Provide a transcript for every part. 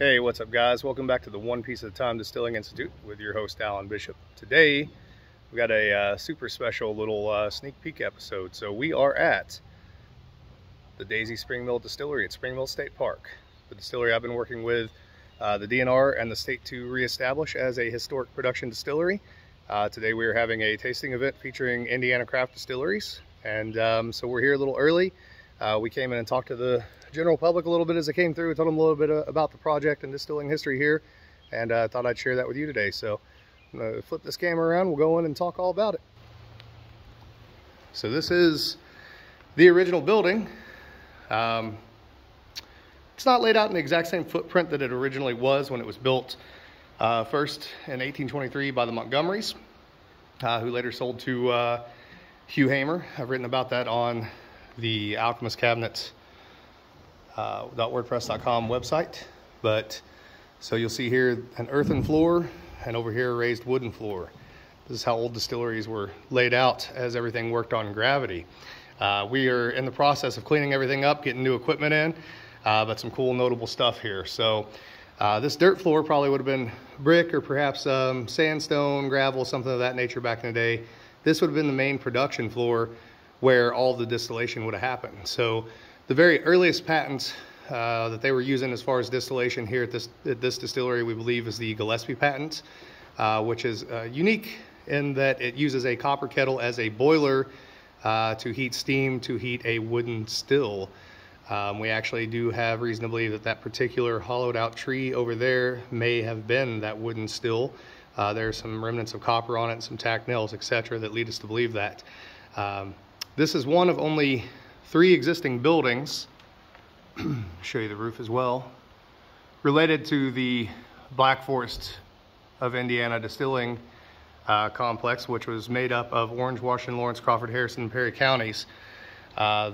Hey, what's up guys? Welcome back to the One Piece at a Time Distilling Institute with your host Alan Bishop. Today we got a super special little sneak peek episode. So we are at the Daisy Spring Mill Distillery at Spring Mill State Park. The distillery I've been working with the DNR and the state to reestablish as a historic production distillery. Today we are having a tasting event featuring Indiana craft distilleries, and so we're here a little early. We came in and talked to the general public a little bit as I came through, told them a little bit about the project and distilling history here, and thought I'd share that with you today. So I'm going to flip this camera around, we'll go in and talk all about it. So this is the original building. It's not laid out in the exact same footprint that it originally was when it was built first in 1823 by the Montgomerys, who later sold to Hugh Hamer. I've written about that on the Alchemist Cabinets .wordpress.com website. But so you'll see here an earthen floor and over here a raised wooden floor. This is how old distilleries were laid out as everything worked on gravity. We are in the process of cleaning everything up, getting new equipment in, but some cool notable stuff here. So this dirt floor probably would have been brick or perhaps sandstone, gravel, something of that nature back in the day. This would have been the main production floor where all the distillation would have happened. So the very earliest patents that they were using as far as distillation here at this distillery, we believe, is the Gillespie Patent, which is unique in that it uses a copper kettle as a boiler to heat steam to heat a wooden still. We actually do have reason to believe that that particular hollowed out tree over there may have been that wooden still. There's some remnants of copper on it, some tack nails, etc., that lead us to believe that. This is one of only 3 existing buildings, show you the roof as well, related to the Black Forest of Indiana distilling complex, which was made up of Orange, Washington, Lawrence, Crawford, Harrison, and Perry counties.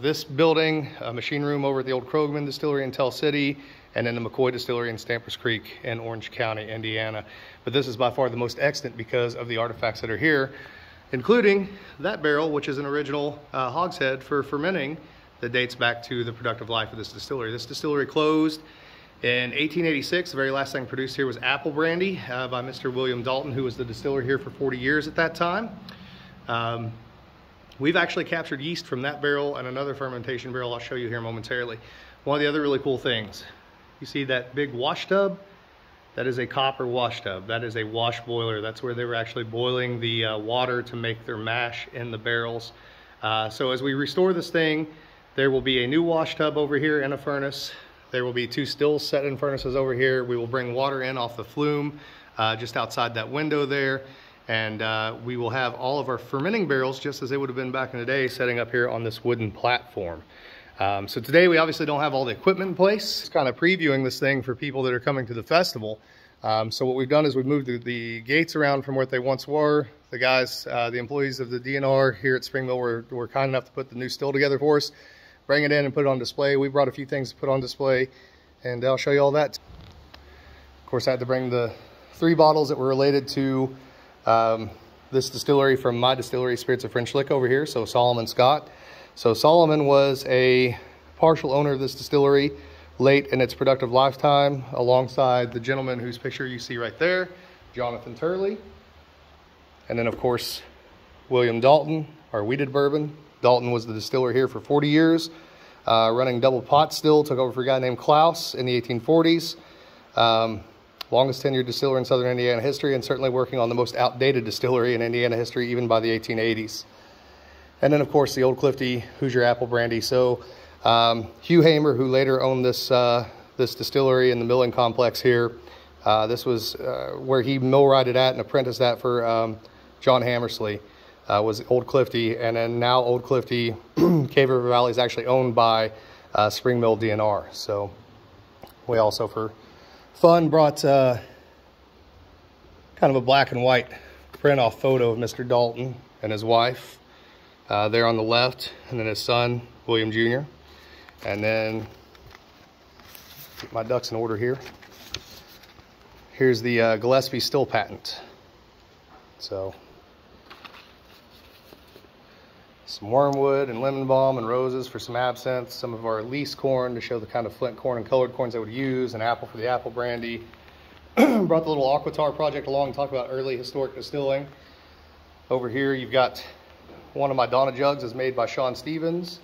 This building, a machine room over at the old Krogman Distillery in Tell City, and then the McCoy Distillery in Stampers Creek in Orange County, Indiana. But this is by far the most extant because of the artifacts that are here, including that barrel, which is an original hogshead for fermenting that dates back to the productive life of this distillery. This distillery closed in 1886. The very last thing produced here was apple brandy by Mr. William Dalton, who was the distiller here for 40 years at that time. We've actually captured yeast from that barrel and another fermentation barrel I'll show you here momentarily. One of the other really cool things, you see that big wash tub? That is a copper wash tub. That is a wash boiler. That's where they were actually boiling the water to make their mash in the barrels. So as we restore this thing, there will be a new wash tub over here and a furnace. There will be 2 stills set in furnaces over here. We will bring water in off the flume just outside that window there. And we will have all of our fermenting barrels, just as they would have been back in the day, setting up here on this wooden platform. So today we obviously don't have all the equipment in place. Just kind of previewing this thing for people that are coming to the festival. So what we've done is we've moved the gates around from what they once were. The guys, the employees of the DNR here at Spring Mill were kind enough to put the new still together for us, bring it in and put it on display. We brought a few things to put on display, and I'll show you all that. Of course, I had to bring the 3 bottles that were related to this distillery from my distillery, Spirits of French Lick over here, so Solomon Scott. So Solomon was a partial owner of this distillery late in its productive lifetime, alongside the gentleman whose picture you see right there, Jonathan Turley. And then of course, William Dalton, our wheated bourbon. Dalton was the distiller here for 40 years, running double pot still, took over for a guy named Klaus in the 1840s. Longest tenured distiller in Southern Indiana history, and certainly working on the most outdated distillery in Indiana history, even by the 1880s. And then of course the Old Clifty Hoosier Apple Brandy. So Hugh Hamer, who later owned this distillery and the milling complex here, this was where he millwrighted at and apprenticed at for John Hammersley, was Old Clifty. And then now Old Clifty, Cave River Valley, is actually owned by Spring Mill DNR. So we also, for fun, brought kind of a black and white print off photo of Mr. Dalton and his wife there on the left, and then his son, William Jr. And then, get my ducks in order here. Here's the Gillespie still patent. So some wormwood and lemon balm and roses for some absinthe, some of our lease corn to show the kind of flint corn and colored corns I would use, an apple for the apple brandy. Brought the little Aquatar project along to talk about early historic distilling. Over here you've got one of my Donna jugs is made by Sean Stevens,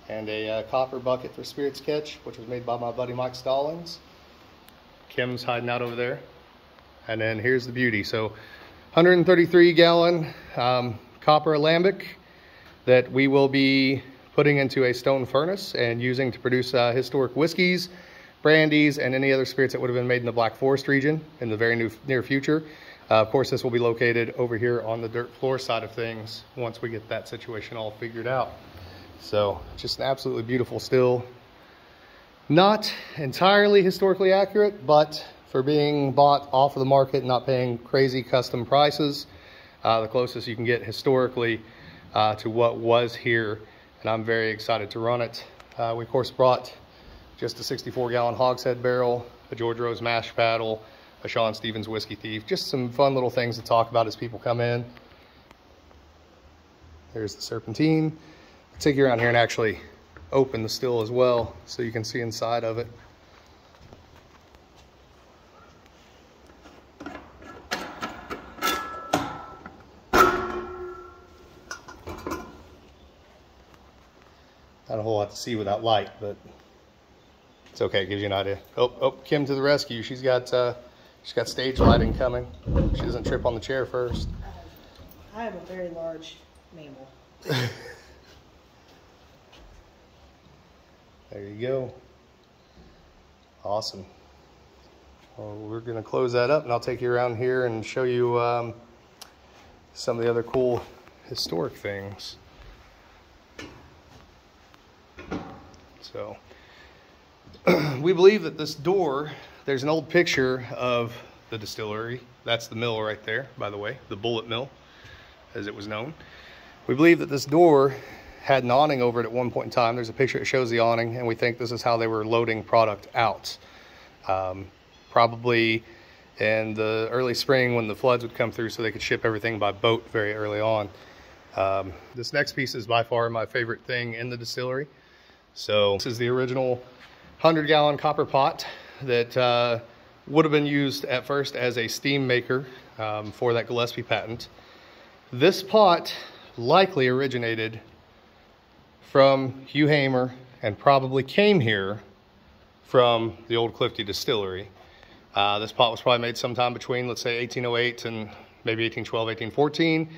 and a copper bucket for spirits catch, which was made by my buddy Mike Stallings. Kim's hiding out over there. And then here's the beauty. So 133 gallon copper alembic that we will be putting into a stone furnace and using to produce historic whiskeys, brandies, and any other spirits that would have been made in the Black Forest region in the very near future. Of course, this will be located over here on the dirt floor side of things once we get that situation all figured out. So just an absolutely beautiful still. Not entirely historically accurate, but for being bought off of the market and not paying crazy custom prices, the closest you can get historically to what was here. And I'm very excited to run it. We of course brought just a 64 gallon hogshead barrel, a George Rose mash paddle, a Sean Stevens Whiskey Thief, just some fun little things to talk about as people come in. There's the serpentine. I'll take you around here and actually open the still as well so you can see inside of it. Not a whole lot to see without light, but it's okay, it gives you an idea. Oh, Kim to the rescue. She's got stage lighting coming. She doesn't trip on the chair first. I have a very large mammal. There you go. Awesome. Well, we're going to close that up, and I'll take you around here and show you some of the other cool historic things. So, we believe that this door, there's an old picture of the distillery. That's the mill right there, by the way, the Bullet Mill, as it was known. We believe that this door had an awning over it at one point in time. There's a picture that shows the awning, and we think this is how they were loading product out. Probably in the early spring when the floods would come through so they could ship everything by boat very early on. This next piece is by far my favorite thing in the distillery. So this is the original 100-gallon copper pot that would have been used at first as a steam maker for that Gillespie patent. This pot likely originated from Hugh Hamer and probably came here from the old Clifty distillery. This pot was probably made sometime between, let's say, 1808 and maybe 1812, 1814.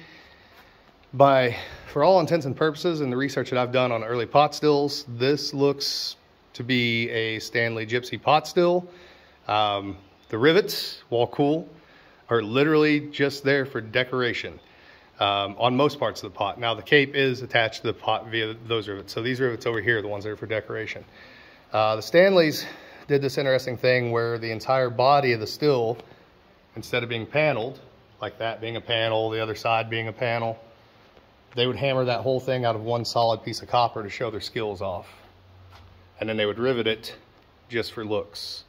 For all intents and purposes, and the research that I've done on early pot stills, this looks to be a Stanley Gypsy pot still. The rivets, while cool, are literally just there for decoration on most parts of the pot. Now the cape is attached to the pot via those rivets. So these rivets over here are the ones that are for decoration. The Stanleys did this interesting thing where the entire body of the still, instead of being paneled, like that being a panel, the other side being a panel, they would hammer that whole thing out of one solid piece of copper to show their skills off. And then they would rivet it just for looks.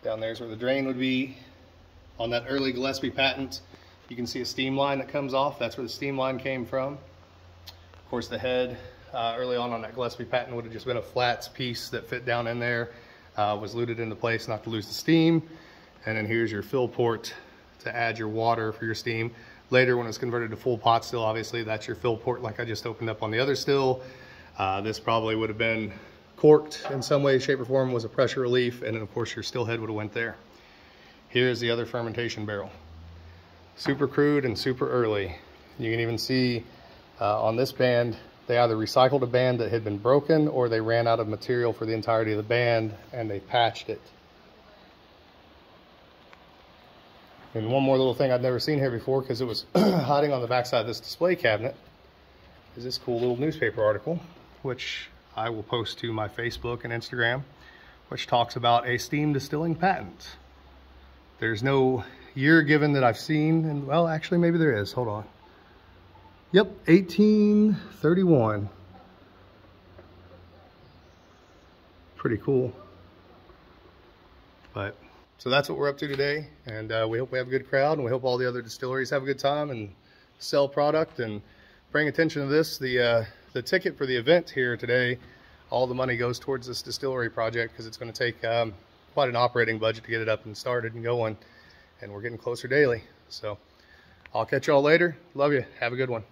Down there's where the drain would be. On that early Gillespie patent, you can see a steam line that comes off. That's where the steam line came from. Of course, the head early on that Gillespie patent would have just been a flat piece that fit down in there, was luted into place not to lose the steam. And then here's your fill port to add your water for your steam. Later, when it's converted to full pot still, obviously that's your fill port like I just opened up on the other still. This probably would have been corked in some way, shape, or form, was a pressure relief, and then of course your still head would have went there. Here's the other fermentation barrel. Super crude and super early. You can even see on this band, they either recycled a band that had been broken or they ran out of material for the entirety of the band and they patched it. And one more little thing I'd never seen here before, because it was hiding on the backside of this display cabinet, is this cool little newspaper article, which I will post to my Facebook and Instagram, which talks about a steam distilling patent. There's no year given that I've seen, and well, actually maybe there is, hold on. Yep, 1831. Pretty cool. But so that's what we're up to today, and we hope we have a good crowd, and we hope all the other distilleries have a good time and sell product and bring attention to this. The ticket for the event here today, all the money goes towards this distillery project because it's going to take quite an operating budget to get it up and started and going, and we're getting closer daily. So I'll catch y'all later. Love you. Have a good one.